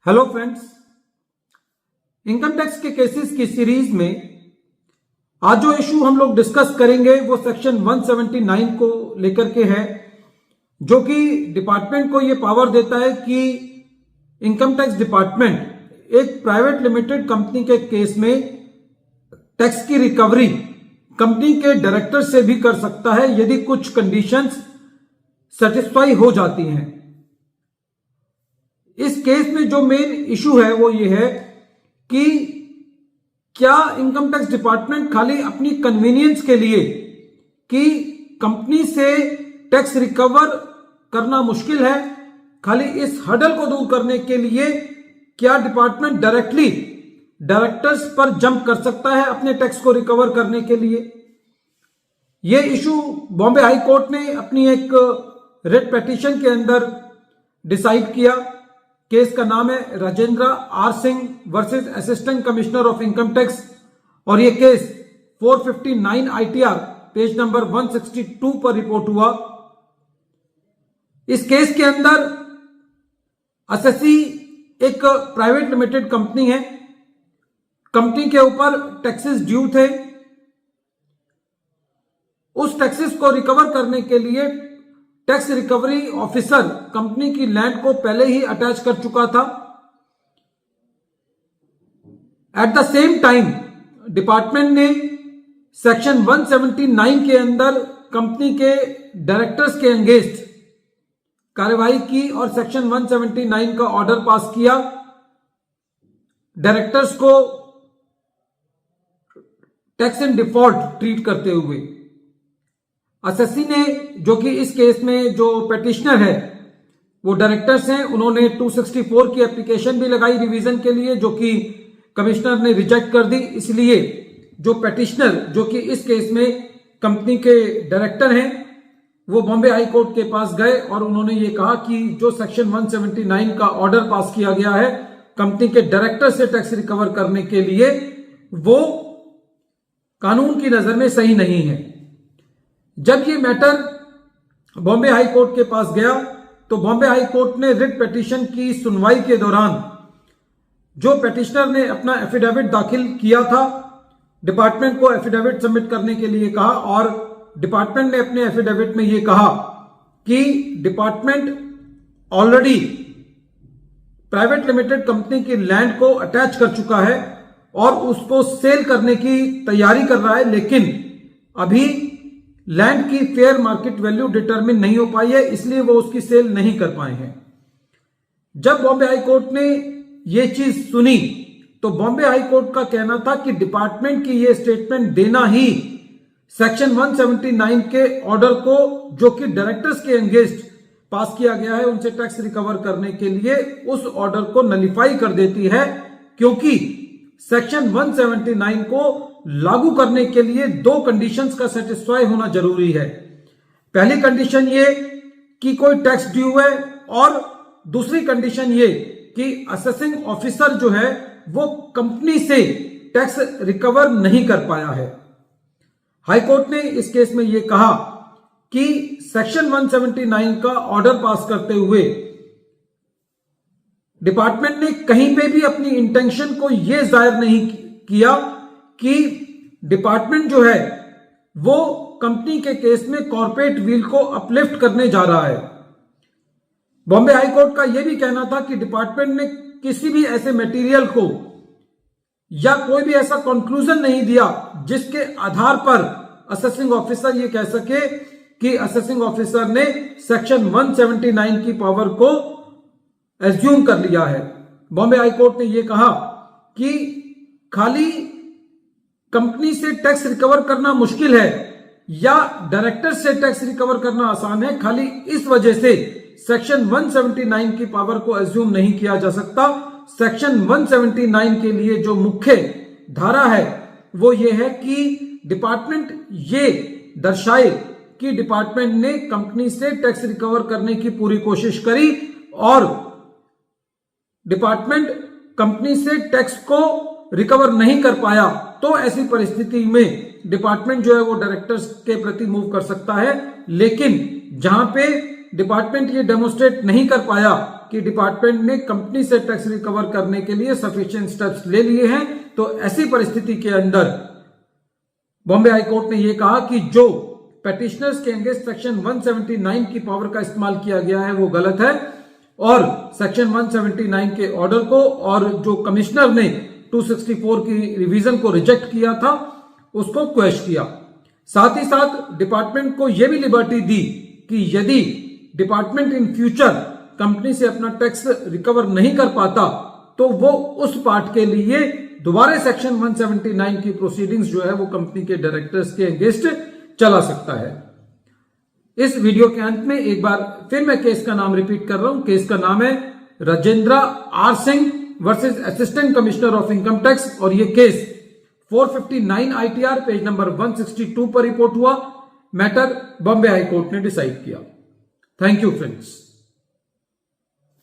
Hello friends, income tax के cases की series में आज जो इशू हम लोग डिस्कस करेंगे वो सेक्शन 179 को लेकर के है, जो कि डिपार्टमेंट को ये पावर देता है कि इनकम टैक्स डिपार्टमेंट एक प्राइवेट लिमिटेड कंपनी के केस में टैक्स की रिकवरी कंपनी के डायरेक्टर से भी कर सकता है यदि कुछ कंडीशंस सेटिस्फाई हो जाती हैं। इस केस में जो मेन इशू है वो ये है कि क्या इनकम टैक्स डिपार्टमेंट खाली अपनी कन्वीनियंस के लिए कि कंपनी से टैक्स रिकवर करना मुश्किल है, खाली इस हर्डल को दूर करने के लिए क्या डिपार्टमेंट डायरेक्टली डायरेक्टर्स पर जंप कर सकता है अपने टैक्स को रिकवर करने के लिए। यह इशू बॉम्बे हाई कोर्ट ने अपनी एक रिट पिटीशन के अंदर डिसाइड किया। केस का नाम है Rajendra R Singh versus assistant commissioner of income tax और यह केस 459 ITR पेज नंबर 162 पर रिपोर्ट हुआ। इस केस के अंदर एसएससी एक प्राइवेट लिमिटेड कंपनी है, कंपनी के ऊपर टैक्सेस ड्यू थे। उस टैक्सेस को रिकवर करने के लिए टैक्स रिकवरी ऑफिसर कंपनी की लैंड को पहले ही अटैच कर चुका था। At the same time department ने सेक्शन 179 के अंदर कंपनी के डायरेक्टर्स के अगेंस्ट कार्रवाई की और सेक्शन 179 का ऑर्डर पास किया डायरेक्टर्स को टैक्स इन डिफॉल्ट ट्रीट करते हुए। एसएससी ने, जो कि इस केस में जो पिटिशनर है वो डायरेक्टर्स हैं, उन्होंने 264 की एप्लीकेशन भी लगाई रिवीजन के लिए, जो कि कमिश्नर ने रिजेक्ट कर दी। इसलिए जो पिटिशनर, जो कि इस केस में कंपनी के डायरेक्टर हैं, वो बॉम्बे हाई कोर्ट के पास गए और उन्होंने ये कहा कि जो सेक्शन 179 का ऑर्डर पास किया गया है कंपनी के डायरेक्टर से टैक्स रिकवर करने के लिए, वो कानून की नजर में सही नहीं है। जब ये मैटर बॉम्बे हाई कोर्ट के पास गया तो बॉम्बे हाई कोर्ट ने रिट पिटीशन की सुनवाई के दौरान जो पिटिशनर ने अपना एफिडेविट दाखिल किया था, डिपार्टमेंट को एफिडेविट सबमिट करने के लिए कहा और डिपार्टमेंट ने अपने एफिडेविट में यह कहा कि department already private limited company की लैंड को अटैच कर चुका है और उसको सेल करने की तैयारी कर रहा है, लेकिन अभी लैंड की फेयर मार्केट वैल्यू डिटरमिन नहीं हो पाई है, इसलिए वो उसकी सेल नहीं कर पाए हैं। जब बॉम्बे हाई कोर्ट ने यह चीज सुनी तो बॉम्बे हाई कोर्ट का कहना था कि डिपार्टमेंट की यह स्टेटमेंट देना ही सेक्शन 179 के ऑर्डर को, जो कि डायरेक्टर्स के अगेंस्ट पास किया गया है उनसे टैक्स रिकवर करने के लिए, उस ऑर्डर को नलिफाई कर देती है, क्योंकि सेक्शन 179 को लागू करने के लिए दो कंडीशंस का सेटिस्फाई होना जरूरी है। पहली कंडीशन ये कि कोई टैक्स ड्यू है और दूसरी कंडीशन ये कि असेसिंग ऑफिसर जो है वो कंपनी से टैक्स रिकवर नहीं कर पाया है। हाई कोर्ट ने इस केस में यह कहा कि सेक्शन 179 का ऑर्डर पास करते हुए डिपार्टमेंट ने कहीं पे भी अपनी इंटेंशन को यह जाहिर नहीं किया कि डिपार्टमेंट जो है वो कंपनी के केस में कॉर्पोरेट व्हील को अपलिफ्ट करने जा रहा है। बॉम्बे हाई कोर्ट का यह भी कहना था कि डिपार्टमेंट ने किसी भी ऐसे मटेरियल को या कोई भी ऐसा कंक्लूजन नहीं दिया जिसके आधार पर असेसिंग ऑफिसर ये कह सके कि असेसिंग ऑफिसर ने सेक्शन 179 की पावर को एज्यूम कर लिया है। बॉम्बे हाई कोर्ट ने यह कहा कि खाली कंपनी से टैक्स रिकवर करना मुश्किल है या डायरेक्टर से टैक्स रिकवर करना आसान है, खाली इस वजह से सेक्शन 179 की पावर को एज्यूम नहीं किया जा सकता। सेक्शन 179 के लिए जो मुख्य धारा है वो ये है कि डिपार्टमेंट ये दर्शाए कि डिपार्टमेंट ने कंपनी से टैक्स रिकवर करने की पूरी कोशिश करी और डिपार्टमेंट कंपनी से टैक्स को रिकवर नहीं कर पाया, तो ऐसी परिस्थिति में डिपार्टमेंट जो है वो डायरेक्टर्स के प्रति मूव कर सकता है। लेकिन जहां पे डिपार्टमेंट ये डेमोस्ट्रेट नहीं कर पाया कि डिपार्टमेंट ने कंपनी से टैक्स रिकवर करने के लिए सफिशिएंट स्टेप्स ले लिए हैं, तो ऐसी परिस्थिति के अंदर बॉम्बे हाईकोर्ट ने यह कहा कि जो पेटिशनर्स के अगेंस्ट सेक्शन 179 की पावर का इस्तेमाल किया गया है वो गलत है, और सेक्शन 179 के ऑर्डर को और जो कमिश्नर ने 264 की रिवीजन को रिजेक्ट किया था उसको क्वेश्चन किया। साथ ही साथ डिपार्टमेंट को यह भी लिबर्टी दी कि यदि डिपार्टमेंट इन फ्यूचर कंपनी से अपना टैक्स रिकवर नहीं कर पाता तो वो उस पार्ट के लिए दोबारा सेक्शन 179 की प्रोसीडिंग्स जो है वो कंपनी के डायरेक्टर्स के अगेंस्ट चला सकता है। इस वीडियो के अंत में एक बार फिर मैं केस का नाम रिपीट कर रहा हूं। केस का नाम है Rajendra R Singh versus assistant commissioner of income tax, और यह केस 459 ITR पेज नंबर 162 पर रिपोर्ट हुआ। मैटर बॉम्बे हाई कोर्ट ने डिसाइड किया। Thank you friends.